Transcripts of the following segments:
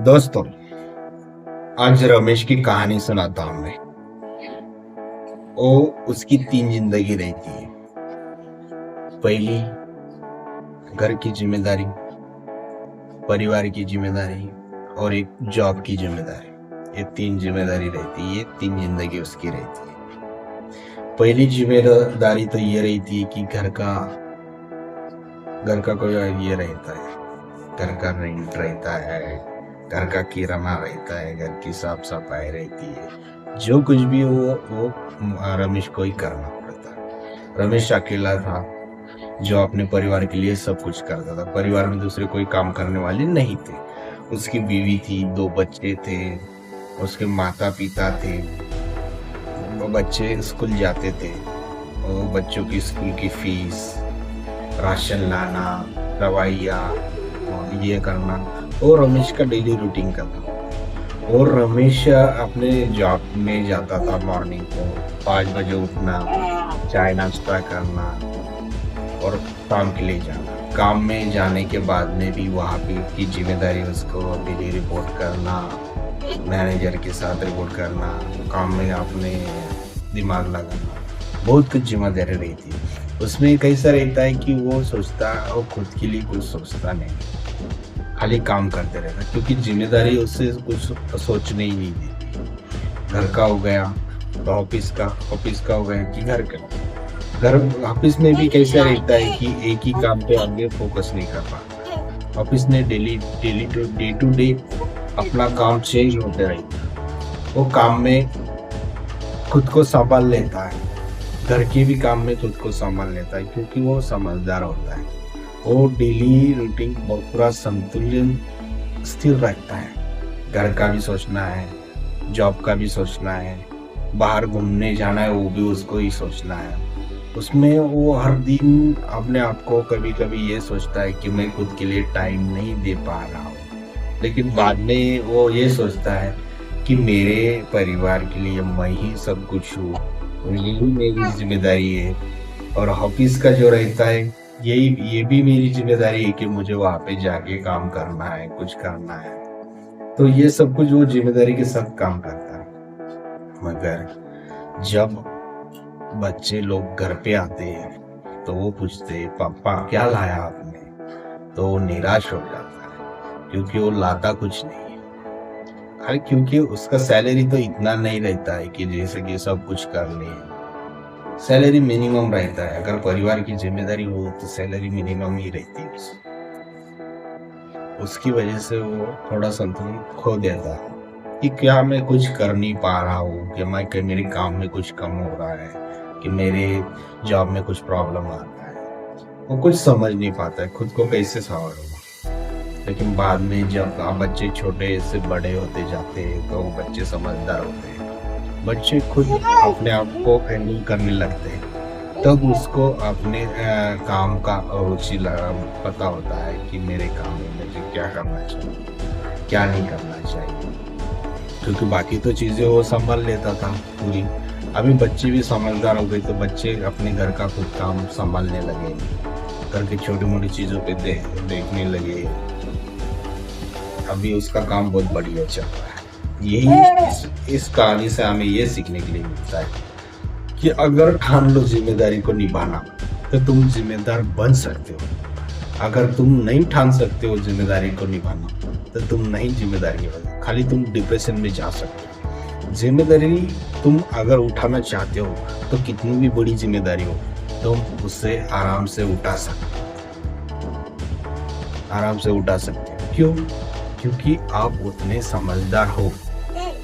दोस्तों, आज रमेश की कहानी सुनाता हूं मैं। वो उसकी 3 जिंदगी रहती है। पहली, घर की जिम्मेदारी, परिवार की जिम्मेदारी और एक जॉब की जिम्मेदारी। ये 3 जिम्मेदारी रहती है, ये 3 जिंदगी उसकी रहती है। पहली जिम्मेदारी तो ये रहती है कि घर का कोई ये रहता है, घर का रेंट रहता है, घर का किराना रहता है, घर की साफ सफाई रहती है। जो कुछ भी हो वो रमेश को ही करना पड़ता है। रमेश अकेला था जो अपने परिवार के लिए सब कुछ करता था। परिवार में दूसरे कोई काम करने वाले नहीं थे। उसकी बीवी थी, 2 बच्चे थे, उसके माता पिता थे। वो बच्चे स्कूल जाते थे, वो बच्चों की स्कूल की फीस, राशन लाना, दवाइयाँ और ये करना, वो रमेश का डेली रूटीन का था। और रमेश अपने जॉब में जाता था। मॉर्निंग को 5 बजे उठना, चाय नाश्ता करना और काम के लिए जाना। काम में जाने के बाद में भी वहाँ पे की जिम्मेदारी उसको डेली रिपोर्ट करना, मैनेजर के साथ रिपोर्ट करना, काम में अपने दिमाग लगाना, बहुत कुछ जिम्मेदारी रहती है। उसमें कैसा रहता है कि वो खुद के लिए कुछ सोचता नहीं, खाली काम करते रहता, क्योंकि जिम्मेदारी उससे कुछ सोचने ही नहीं देती। घर का हो गया तो ऑफिस का हो गया कि घर का। घर ऑफिस में भी कैसा रहता है कि एक ही काम पे आगे फोकस नहीं कर पाता। ऑफिस में daily daily day to day अपना काम चेंज होते रहता है। वो काम में खुद को संभाल लेता है, घर के भी काम में खुद को संभाल लेता है, क्योंकि वो समझदार होता है। वो डेली रूटीन पूरा संतुलन स्थिर रखता है। घर का भी सोचना है, जॉब का भी सोचना है, बाहर घूमने जाना है वो भी उसको ही सोचना है। उसमें वो हर दिन अपने आप को कभी कभी ये सोचता है कि मैं खुद के लिए टाइम नहीं दे पा रहा हूँ, लेकिन बाद में वो ये सोचता है कि मेरे परिवार के लिए मैं ही सब कुछ हूँ और यही मेरी जिम्मेदारी है। और ऑफिस का जो रहता है, ये भी मेरी जिम्मेदारी है कि मुझे वहां पे जाके काम करना है, कुछ करना है। तो ये सब कुछ वो जिम्मेदारी के साथ काम करता है। मगर जब बच्चे लोग घर पे आते हैं तो वो पूछते हैं, पापा क्या लाया आपने? तो वो निराश हो जाता है, क्योंकि वो लाता कुछ नहीं है। अरे क्योंकि उसका सैलरी तो इतना नहीं रहता है कि जैसे कि सब कुछ कर ले। सैलरी मिनिमम रहता है। अगर परिवार की जिम्मेदारी हो तो सैलरी मिनिमम ही रहती है उसकी वजह से वो थोड़ा संतुलन खो देता है कि क्या मैं कुछ कर नहीं पा रहा हूँ, कि मैं मेरे काम में कुछ कम हो रहा है, कि मेरे जॉब में कुछ प्रॉब्लम आ रहा है। वो कुछ समझ नहीं पाता है खुद को कैसे संभालूंगा। लेकिन बाद में जब बच्चे छोटे से बड़े होते जाते हैं तो बच्चे समझदार होते हैं, बच्चे खुद अपने आप को हैंडल करने लगते हैं। तब उसको अपने काम का रुचि पता होता है कि मेरे काम में मुझे क्या करना चाहिए, क्या नहीं करना चाहिए। क्योंकि बाकी तो चीज़ें वो संभाल लेता था पूरी। अभी बच्चे भी समझदार हो गए तो बच्चे अपने घर का खुद काम संभालने लगे, घर की छोटी मोटी चीज़ों पे देखने लगे। अभी उसका काम बहुत बढ़िया चल रहा है। इस कहानी से हमें ये सीखने के लिए मिलता है कि अगर ठान लो जिम्मेदारी को निभाना तो तुम जिम्मेदार बन सकते हो। अगर तुम नहीं ठान सकते हो जिम्मेदारी को निभाना तो तुम नहीं जिम्मेदारी निभा, खाली तुम डिप्रेशन में जा सकते हो। जिम्मेदारी तुम अगर उठाना चाहते हो तो कितनी भी बड़ी जिम्मेदारी हो तुम उसे आराम से उठा सकते हो। क्यों? क्योंकि आप उतने समझदार हो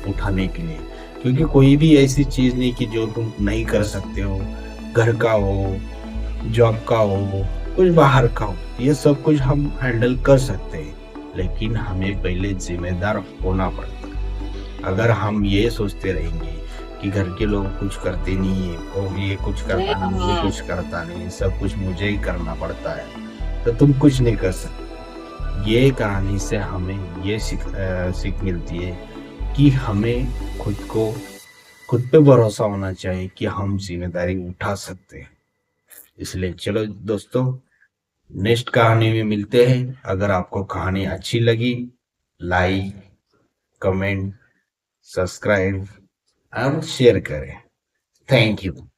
उठाने के लिए। क्योंकि कोई भी ऐसी चीज नहीं कि जो तुम नहीं कर सकते हो। घर का हो, जॉब का हो, कुछ बाहर का हो, ये सब कुछ हम हैंडल कर सकते हैं, लेकिन हमें पहले जिम्मेदार होना पड़ता है। अगर हम ये सोचते रहेंगे कि घर के लोग कुछ करते नहीं है, और ये कुछ करता नहीं, ये कुछ करता नहीं, सब कुछ मुझे ही करना पड़ता है, तो तुम कुछ नहीं कर सकते। ये कहानी से हमें ये सीख मिलती है कि हमें खुद पे भरोसा होना चाहिए कि हम जिम्मेदारी उठा सकते हैं। इसलिए चलो दोस्तों, नेक्स्ट कहानी में मिलते हैं। अगर आपको कहानी अच्छी लगी, लाइक कमेंट, सब्सक्राइब और शेयर करें। Thank you.